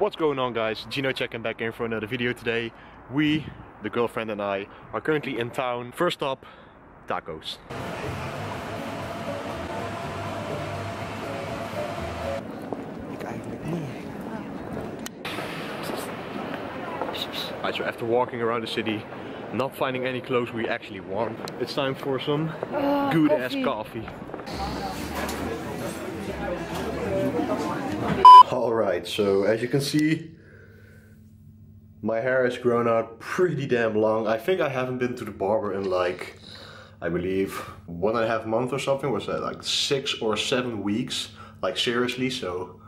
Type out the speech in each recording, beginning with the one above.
What's going on, guys? Gino checking back in for another video today. We, the girlfriend and I, are currently in town. First stop, tacos. Alright, so after walking around the city, not finding any clothes we actually want, it's time for some good ass coffee. Alright, so as you can see, my hair has grown out pretty damn long. I think I haven't been to the barber in like, I believe 1.5 months or something. Was that like 6 or 7 weeks? Like seriously, so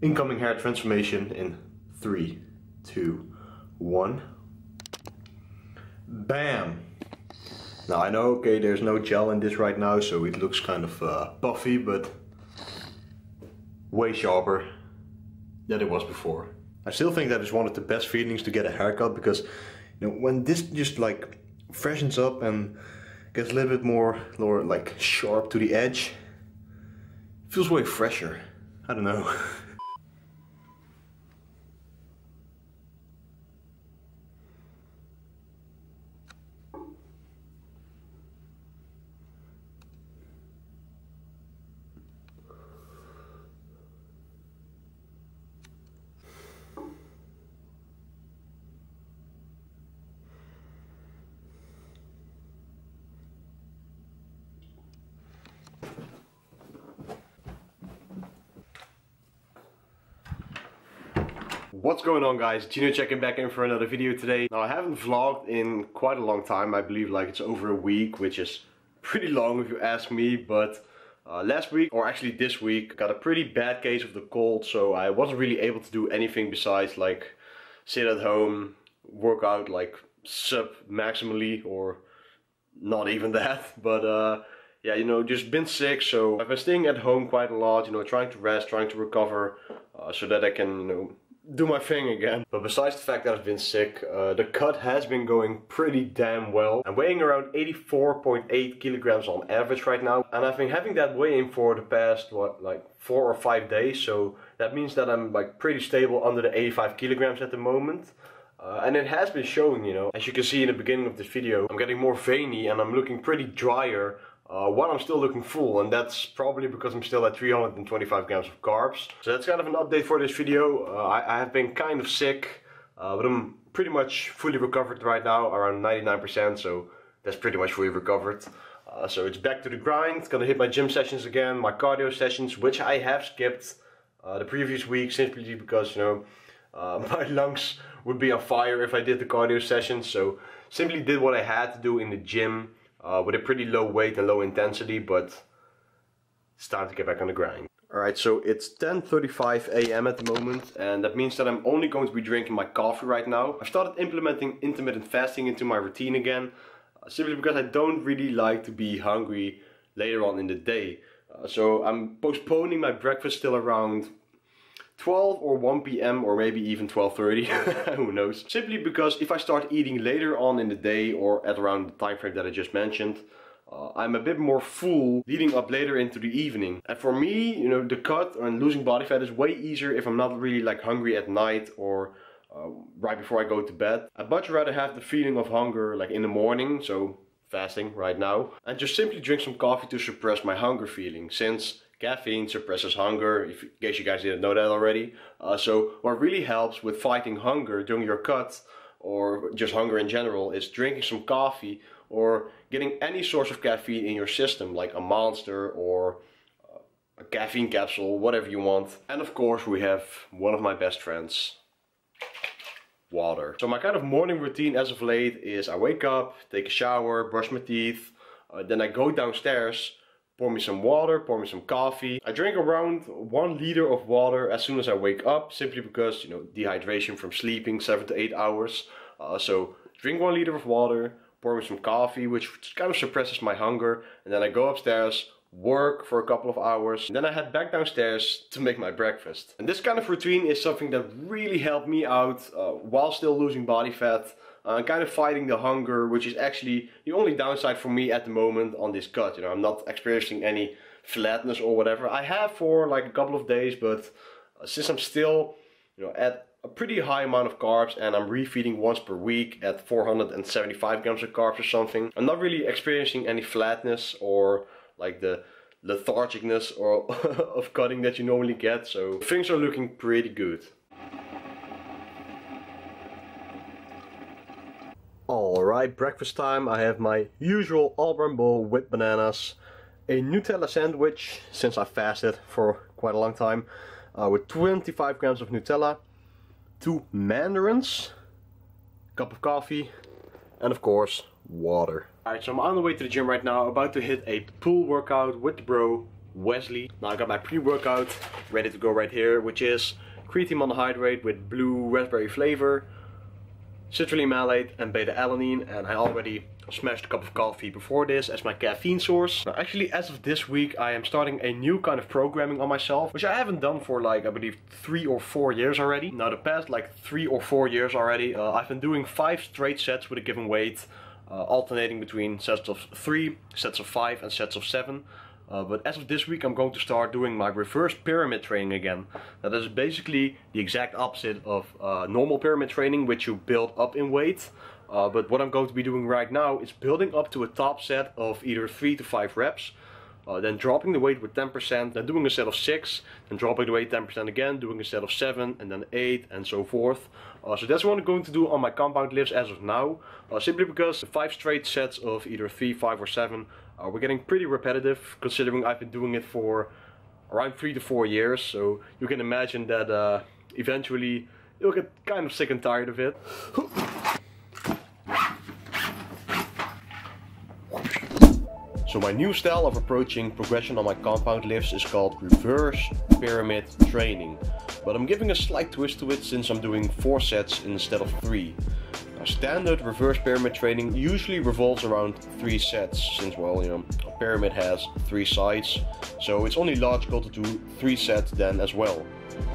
incoming hair transformation in 3, 2, 1. Bam! Now I know, okay, there's no gel in this right now, so it looks kind of puffy, but way sharper than it was before. I still think that is one of the best feelings to get a haircut, because you know, when this just like freshens up and gets a little bit more like sharp to the edge, it feels way fresher. I don't know. What's going on, guys? Gino checking back in for another video today. Now I haven't vlogged in quite a long time. I believe like it's over a week, which is pretty long if you ask me, but last week, or actually this week, got a pretty bad case of the cold, so I wasn't really able to do anything besides like sit at home, work out like sub-maximally, or not even that, but yeah, you know, just been sick, so I've been staying at home quite a lot, you know, trying to rest, trying to recover, so that I can, you know, do my thing again. But besides the fact that I've been sick, the cut has been going pretty damn well. I'm weighing around 84.8 kilograms on average right now, and I've been having that weigh-in for the past, what, like 4 or 5 days, so that means that I'm like pretty stable under the 85 kilograms at the moment. And it has been showing, you know. As you can see in the beginning of this video, I'm getting more veiny and I'm looking pretty drier while I'm still looking full, and that's probably because I'm still at 325 grams of carbs. So that's kind of an update for this video. I have been kind of sick, but I'm pretty much fully recovered right now, around 99%, so that's pretty much fully recovered. So it's back to the grind. Gonna hit my gym sessions again, my cardio sessions, which I have skipped the previous week simply because, you know, my lungs would be on fire if I did the cardio sessions. So simply did what I had to do in the gym. With a pretty low weight and low intensity, but it's time to get back on the grind. Alright, so it's 10:35 AM at the moment, and that means that I'm only going to be drinking my coffee right now. I've started implementing intermittent fasting into my routine again, simply because I don't really like to be hungry later on in the day. So I'm postponing my breakfast till around 12 or 1 PM, or maybe even 12:30, who knows. Simply because if I start eating later on in the day, or at around the time frame that I just mentioned, I'm a bit more full leading up later into the evening. And for me, you know, the cut and losing body fat is way easier if I'm not really like hungry at night or right before I go to bed. I'd much rather have the feeling of hunger like in the morning, so fasting right now, and just simply drink some coffee to suppress my hunger feeling, since caffeine suppresses hunger, in case you guys didn't know that already. So what really helps with fighting hunger during your cut, or just hunger in general, is drinking some coffee or getting any source of caffeine in your system, like a Monster or a caffeine capsule, whatever you want. And of course we have one of my best friends, water. So my kind of morning routine as of late is I wake up, take a shower, brush my teeth, then I go downstairs, pour me some water, pour me some coffee. I drink around 1 liter of water as soon as I wake up, simply because, you know, dehydration from sleeping 7 to 8 hours. So drink 1 liter of water, pour me some coffee, which kind of suppresses my hunger, and then I go upstairs, work for a couple of hours, and then I head back downstairs to make my breakfast. And this kind of routine is something that really helped me out while still losing body fat, kind of fighting the hunger, which is actually the only downside for me at the moment on this cut. You know, I'm not experiencing any flatness or whatever. I have for like a couple of days, but since I'm still at a pretty high amount of carbs, and I'm refeeding once per week at 475 grams of carbs or something. I'm not really experiencing any flatness or like the lethargicness or of cutting that you normally get, so things are looking pretty good. Alright, breakfast time. I have my usual Auburn bowl with bananas, a Nutella sandwich, since I fasted for quite a long time, with 25 grams of Nutella, 2 mandarins, cup of coffee, and of course, water. Alright, so I'm on the way to the gym right now, about to hit a pool workout with the bro, Wesley. Now I got my pre-workout ready to go right here, which is creatine monohydrate with blue raspberry flavor, citrulline malate and beta-alanine, and I already smashed a cup of coffee before this as my caffeine source. Now actually, as of this week, I am starting a new kind of programming on myself, which I haven't done for like, I believe 3 or 4 years already. Now the past like 3 or 4 years already, I've been doing 5 straight sets with a given weight, alternating between sets of 3, sets of 5 and sets of 7. But as of this week, I'm going to start doing my reverse pyramid training again. Now that is basically the exact opposite of normal pyramid training, which you build up in weight. But what I'm going to be doing right now is building up to a top set of either 3 to 5 reps, then dropping the weight with 10%, then doing a set of 6, then dropping the weight 10% again, doing a set of 7, and then 8, and so forth. So that's what I'm going to do on my compound lifts as of now, simply because the 5 straight sets of either 3, 5 or 7 we're getting pretty repetitive, considering I've been doing it for around 3 to 4 years, so you can imagine that eventually you'll get kind of sick and tired of it. So my new style of approaching progression on my compound lifts is called reverse pyramid training. But I'm giving a slight twist to it since I'm doing 4 sets instead of 3. Now, standard reverse pyramid training usually revolves around 3 sets, since, well, a pyramid has 3 sides, so it's only logical to do 3 sets then as well.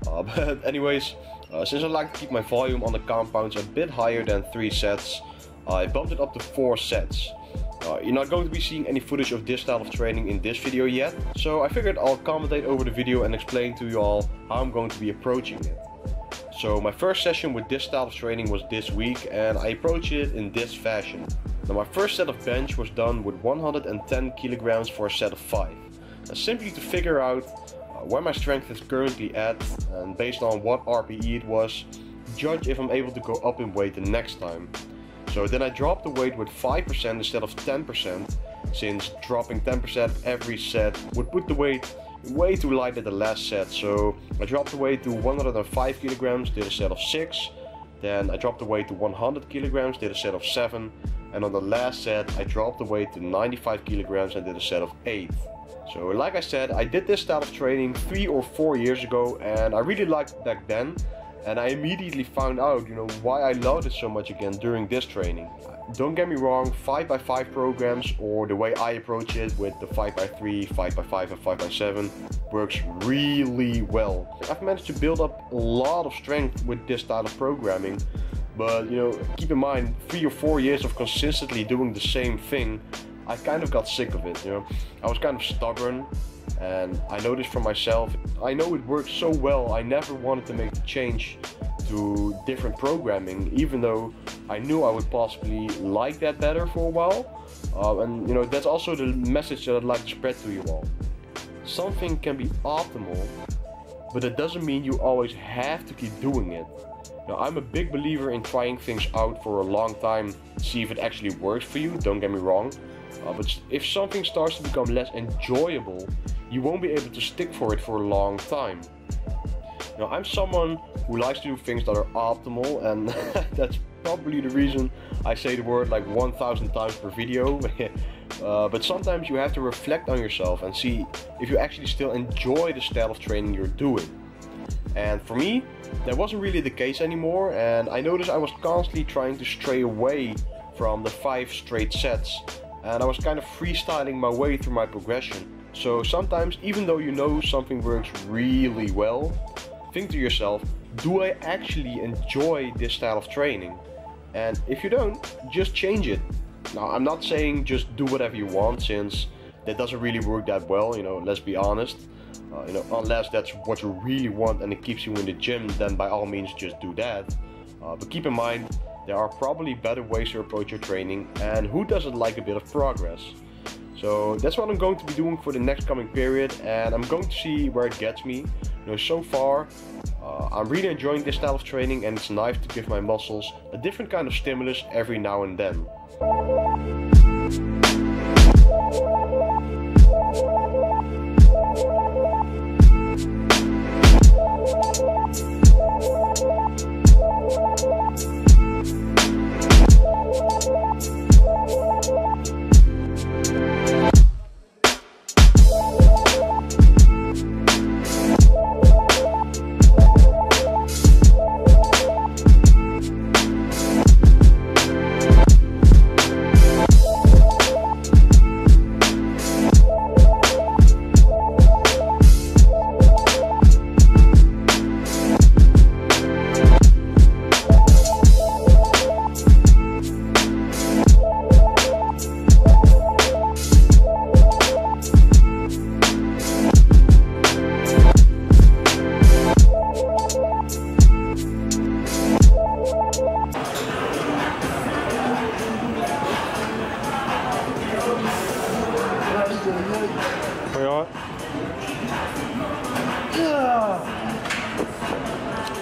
But anyways, since I like to keep my volume on the compounds a bit higher than 3 sets, I bumped it up to 4 sets. You're not going to be seeing any footage of this style of training in this video yet, so I figured I'll commentate over the video and explain to you all how I'm going to be approaching it. So my first session with this style of training was this week, and I approached it in this fashion. Now my first set of bench was done with 110 kilograms for a set of 5. Now, simply to figure out where my strength is currently at, and based on what RPE it was, judge if I'm able to go up in weight the next time. So then I dropped the weight with 5% instead of 10%, since dropping 10% every set would put the weight way too light at the last set. So I dropped the weight to 105 kilograms, did a set of 6, then I dropped the weight to 100 kilograms, did a set of 7, and on the last set I dropped the weight to 95 kilograms and did a set of 8. So like I said, I did this style of training 3 or 4 years ago, and I really liked it back then. And I immediately found out, why I loved it so much again during this training. Don't get me wrong, 5x5 programs, or the way I approach it with the 5x3, 5x5 and 5x7 works really well. I've managed to build up a lot of strength with this style of programming, but keep in mind, 3 or 4 years of consistently doing the same thing, I kind of got sick of it. I was kind of stubborn, and I noticed for myself, I know it works so well, I never wanted to make the change to different programming, even though I knew I would possibly like that better for a while. And that's also the message that I'd like to spread to you all. Something can be optimal, but it doesn't mean you always have to keep doing it. Now, I'm a big believer in trying things out for a long time to see if it actually works for you, don't get me wrong. But if something starts to become less enjoyable, you won't be able to stick for it for a long time. Now, I'm someone who likes to do things that are optimal, and that's probably the reason I say the word like 1,000 times per video. But sometimes you have to reflect on yourself and see if you actually still enjoy the style of training you're doing. And for me, that wasn't really the case anymore, and I noticed I was constantly trying to stray away from the 5 straight sets, and I was kind of freestyling my way through my progression. So sometimes, even though something works really well, think to yourself, do I actually enjoy this style of training? And if you don't, just change it. Now, I'm not saying just do whatever you want, since that doesn't really work that well, let's be honest. You know, unless that's what you really want and it keeps you in the gym, then by all means just do that. But keep in mind, there are probably better ways to approach your training, and who doesn't like a bit of progress? So that's what I'm going to be doing for the next coming period, and I'm going to see where it gets me. You know, so far, I'm really enjoying this style of training, and it's nice to give my muscles a different kind of stimulus every now and then.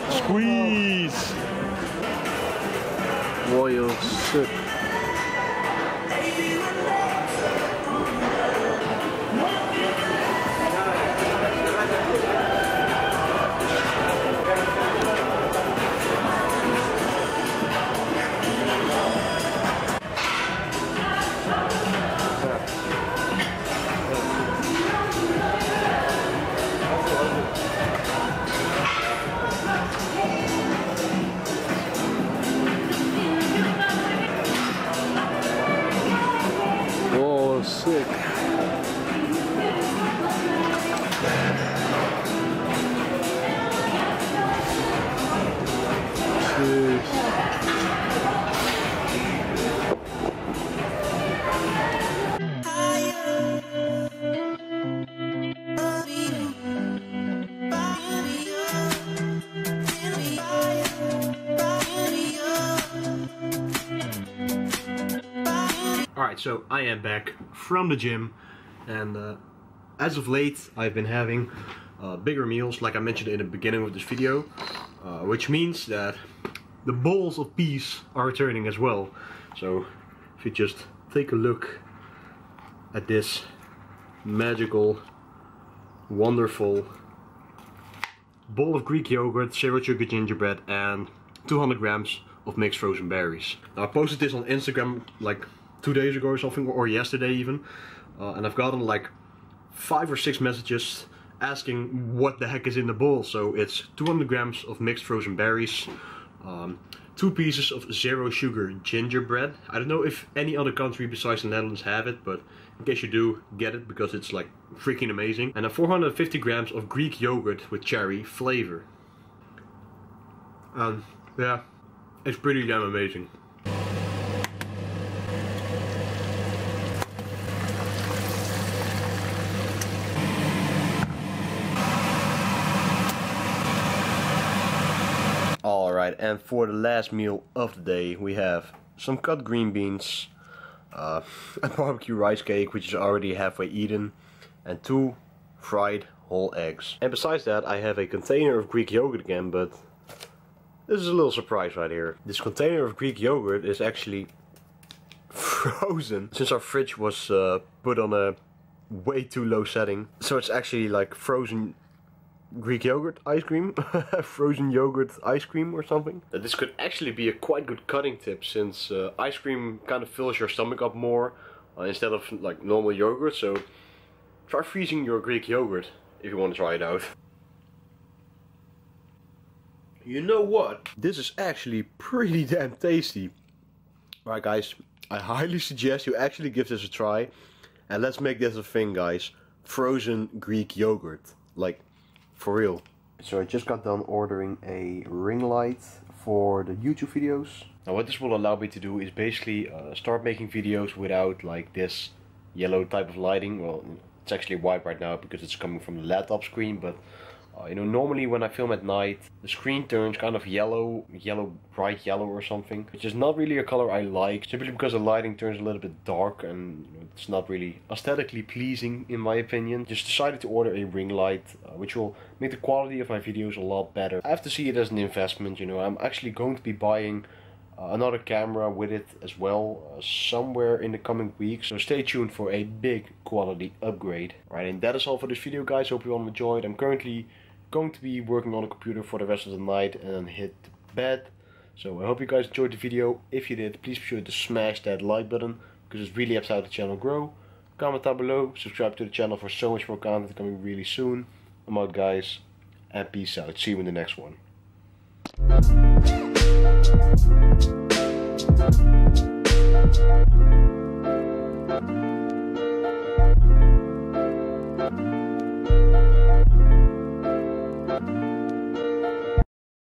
Squeeze! Boy, you're sick. Sick. Alright, so I am back from the gym, and as of late I've been having bigger meals, like I mentioned in the beginning of this video, which means that the balls of peace are returning as well. So if you just take a look at this magical, wonderful bowl of Greek yogurt, 0 sugar gingerbread, and 200 grams of mixed frozen berries. Now, I posted this on Instagram like 2 days ago or something, or yesterday even, and I've gotten like 5 or 6 messages asking what the heck is in the bowl. So it's 200 grams of mixed frozen berries, 2 pieces of 0 sugar gingerbread. I don't know if any other country besides the Netherlands have it, but in case you do, get it, because it's like freaking amazing. And 450 grams of Greek yogurt with cherry flavor. Yeah, it's pretty damn amazing. Alright, and for the last meal of the day we have some cut green beans, a barbecue rice cake which is already halfway eaten, and 2 fried whole eggs. And besides that I have a container of Greek yogurt again, but this is a little surprise right here. This container of Greek yogurt is actually frozen, since our fridge was put on a way too low setting. So it's actually like frozen Greek yogurt ice cream, frozen yogurt ice cream or something. Now, this could actually be a quite good cutting tip, since ice cream kind of fills your stomach up more instead of like normal yogurt. So try freezing your Greek yogurt if you want to try it out. You know what? This is actually pretty damn tasty. Alright guys, I highly suggest you actually give this a try. And let's make this a thing, guys. Frozen Greek yogurt. Like, for real. So I just got done ordering a ring light for the YouTube videos. Now what this will allow me to do is basically start making videos without like this yellow type of lighting. Well, It's actually white right now because it's coming from the laptop screen, but you know, normally when I film at night, the screen turns kind of yellow, bright yellow or something, which is not really a color I like, simply because the lighting turns a little bit dark and it's not really aesthetically pleasing in my opinion. Just decided to order a ring light, which will make the quality of my videos a lot better. I have to see it as an investment, you know. I'm actually going to be buying another camera with it as well, somewhere in the coming weeks, so stay tuned for a big quality upgrade. Right, and that is all for this video, guys. Hope you all enjoyed. I'm currently going to be working on a computer for the rest of the night and then hit bed. So I hope you guys enjoyed the video. If you did, please be sure to smash that like button because it really helps out the channel grow. Comment down below, subscribe to the channel for so much more content coming really soon. I'm out, guys, and peace out. See you in the next one.